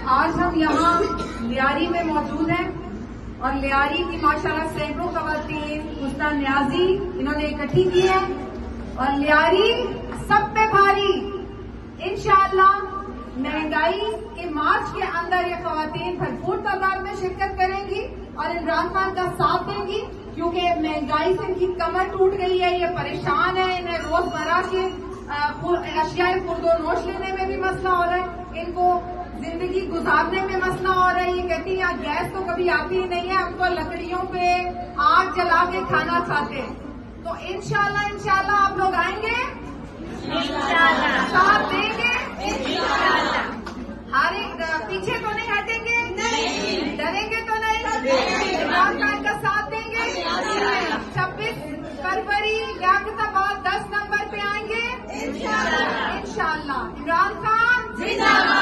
आज हम यहाँ लियारी में मौजूद हैं और लियारी की माशाल्लाह सैकड़ों खवातीन मुस्ता न्याजी इन्होंने इकट्ठी की है और लियारी सब पे भारी इंशाअल्लाह महंगाई के मार्च के अंदर ये खवातीन भरपूर तादाद में शिरकत करेंगी और इमरान खान का साथ देंगी क्योंकि महंगाई से इनकी कमर टूट गई है, ये परेशान है, इन्हें रोजमर्रा के अशियाए खुर्दोनोश लेने में भी मसला हो रहा है, इनको जिंदगी गुजारने में मसला हो रहा है। ये कहती है यहाँ गैस तो कभी आती ही नहीं है, हम तो लकड़ियों पे आग जला के खाना खाते हैं। तो इंशाल्लाह आप लोग आएंगे, साथ देंगे, हर एक पीछे तो नहीं हटेंगे, डरेंगे तो नहीं, इमरान खान का साथ देंगे। 26 फरवरी लियाकताबाद 10 नंबर पे आएंगे इंशाल्लाह। इमरान खान जिंदाबाद।